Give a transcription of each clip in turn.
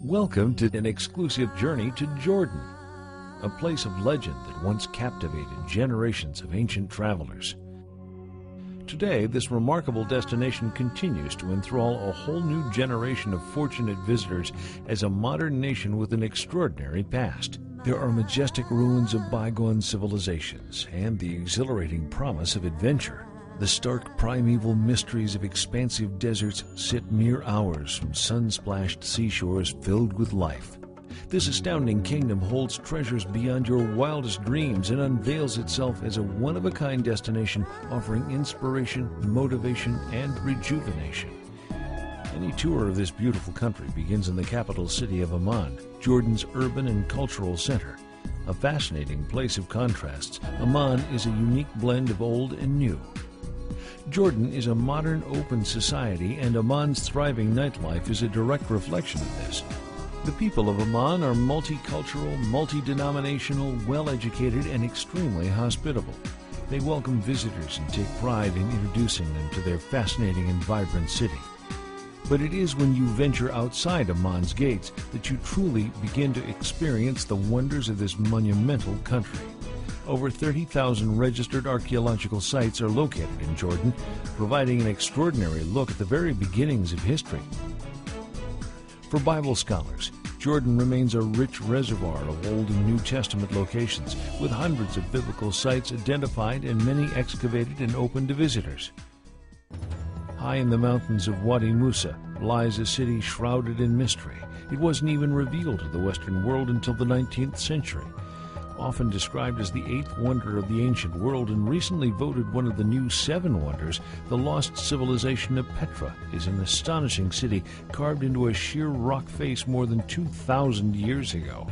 Welcome to an exclusive journey to Jordan, a place of legend that once captivated generations of ancient travelers. Today, this remarkable destination continues to enthrall a whole new generation of fortunate visitors as a modern nation with an extraordinary past. There are majestic ruins of bygone civilizations and the exhilarating promise of adventure. The stark primeval mysteries of expansive deserts sit mere hours from sun-splashed seashores filled with life. This astounding kingdom holds treasures beyond your wildest dreams and unveils itself as a one-of-a-kind destination offering inspiration, motivation, and rejuvenation. Any tour of this beautiful country begins in the capital city of Amman, Jordan's urban and cultural center. A fascinating place of contrasts, Amman is a unique blend of old and new. Jordan is a modern, open society, and Amman's thriving nightlife is a direct reflection of this. The people of Amman are multicultural, multi-denominational, well-educated, and extremely hospitable. They welcome visitors and take pride in introducing them to their fascinating and vibrant city. But it is when you venture outside Amman's gates that you truly begin to experience the wonders of this monumental country. Over 30,000 registered archaeological sites are located in Jordan, providing an extraordinary look at the very beginnings of history. For Bible scholars, Jordan remains a rich reservoir of Old and New Testament locations, with hundreds of biblical sites identified and many excavated and open to visitors. High in the mountains of Wadi Musa lies a city shrouded in mystery. It wasn't even revealed to the Western world until the 19th century. Often described as the eighth wonder of the ancient world and recently voted one of the new seven wonders, the lost civilization of Petra is an astonishing city carved into a sheer rock face more than 2,000 years ago.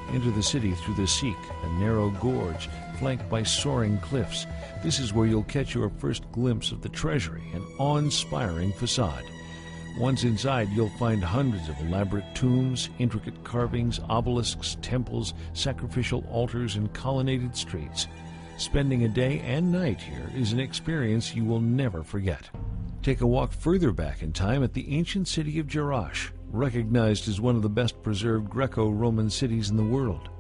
Enter the city through the Sikh, a narrow gorge flanked by soaring cliffs. This is where you'll catch your first glimpse of the treasury, an awe-inspiring facade. Once inside, you'll find hundreds of elaborate tombs, intricate carvings, obelisks, temples, sacrificial altars, and colonnaded streets. Spending a day and night here is an experience you will never forget. Take a walk further back in time at the ancient city of Jerash, recognized as one of the best preserved Greco-Roman cities in the world.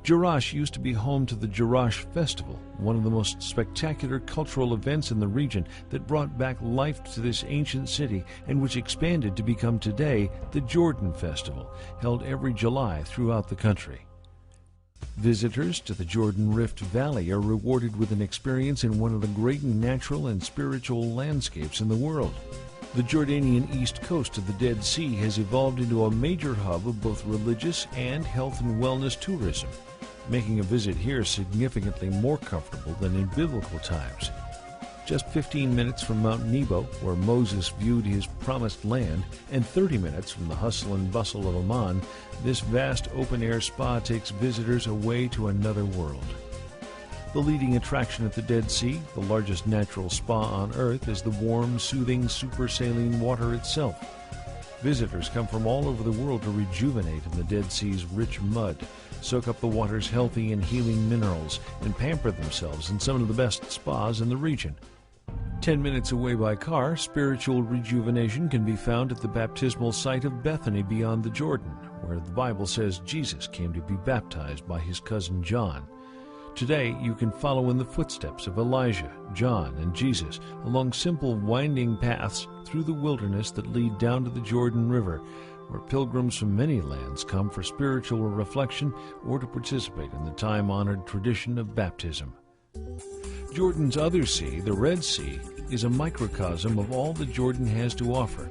Jerash used to be home to the Jerash Festival, one of the most spectacular cultural events in the region that brought back life to this ancient city and which expanded to become today the Jordan Festival, held every July throughout the country. Visitors to the Jordan Rift Valley are rewarded with an experience in one of the great natural and spiritual landscapes in the world. The Jordanian east coast of the Dead Sea has evolved into a major hub of both religious and health and wellness tourism, making a visit here significantly more comfortable than in biblical times. Just 15 minutes from Mount Nebo, where Moses viewed his promised land, and 30 minutes from the hustle and bustle of Amman, this vast open-air spa takes visitors away to another world. The leading attraction at the Dead Sea, the largest natural spa on Earth, is the warm, soothing, super saline water itself. Visitors come from all over the world to rejuvenate in the Dead Sea's rich mud, soak up the water's healthy and healing minerals, and pamper themselves in some of the best spas in the region. 10 minutes away by car, spiritual rejuvenation can be found at the baptismal site of Bethany beyond the Jordan, where the Bible says Jesus came to be baptized by his cousin John. Today, you can follow in the footsteps of Elijah, John, and Jesus along simple winding paths through the wilderness that lead down to the Jordan River, where pilgrims from many lands come for spiritual reflection or to participate in the time-honored tradition of baptism. Jordan's other sea, the Red Sea, is a microcosm of all that Jordan has to offer.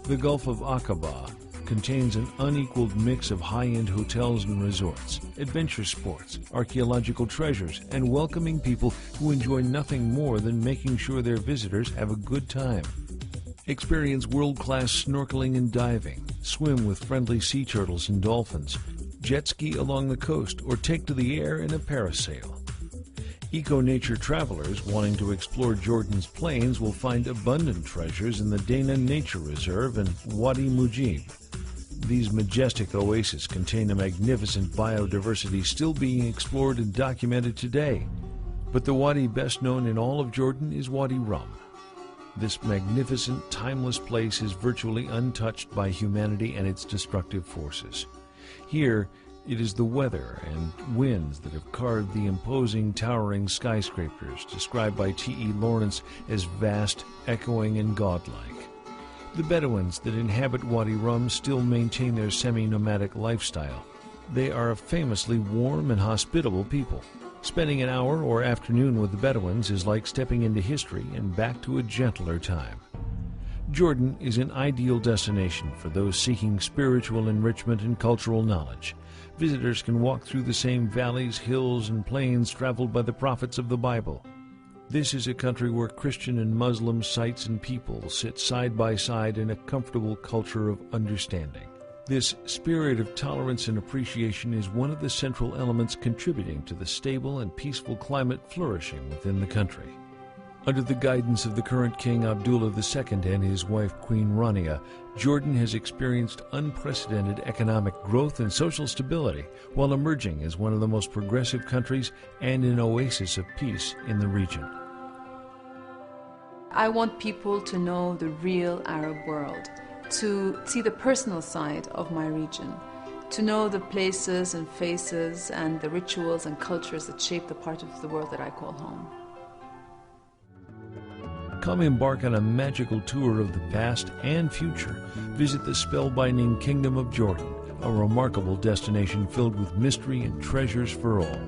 The Gulf of Aqaba contains an unequaled mix of high-end hotels and resorts, adventure sports, archaeological treasures, and welcoming people who enjoy nothing more than making sure their visitors have a good time. Experience world-class snorkeling and diving, swim with friendly sea turtles and dolphins, jet ski along the coast, or take to the air in a parasail. Eco-nature travelers wanting to explore Jordan's plains will find abundant treasures in the Dana Nature Reserve and Wadi Mujib. These majestic oases contain a magnificent biodiversity still being explored and documented today. But the wadi best known in all of Jordan is Wadi Rum. This magnificent, timeless place is virtually untouched by humanity and its destructive forces. Here, it is the weather and winds that have carved the imposing, towering skyscrapers described by T.E. Lawrence as vast, echoing, and godlike. The Bedouins that inhabit Wadi Rum still maintain their semi-nomadic lifestyle. They are a famously warm and hospitable people. Spending an hour or afternoon with the Bedouins is like stepping into history and back to a gentler time. Jordan is an ideal destination for those seeking spiritual enrichment and cultural knowledge. Visitors can walk through the same valleys, hills, and plains traveled by the prophets of the Bible. This is a country where Christian and Muslim sites and people sit side by side in a comfortable culture of understanding. This spirit of tolerance and appreciation is one of the central elements contributing to the stable and peaceful climate flourishing within the country. Under the guidance of the current King Abdullah II and his wife Queen Rania, Jordan has experienced unprecedented economic growth and social stability while emerging as one of the most progressive countries and an oasis of peace in the region. I want people to know the real Arab world, to see the personal side of my region, to know the places and faces and the rituals and cultures that shape the part of the world that I call home. Come embark on a magical tour of the past and future. Visit the spellbinding Kingdom of Jordan, a remarkable destination filled with mystery and treasures for all.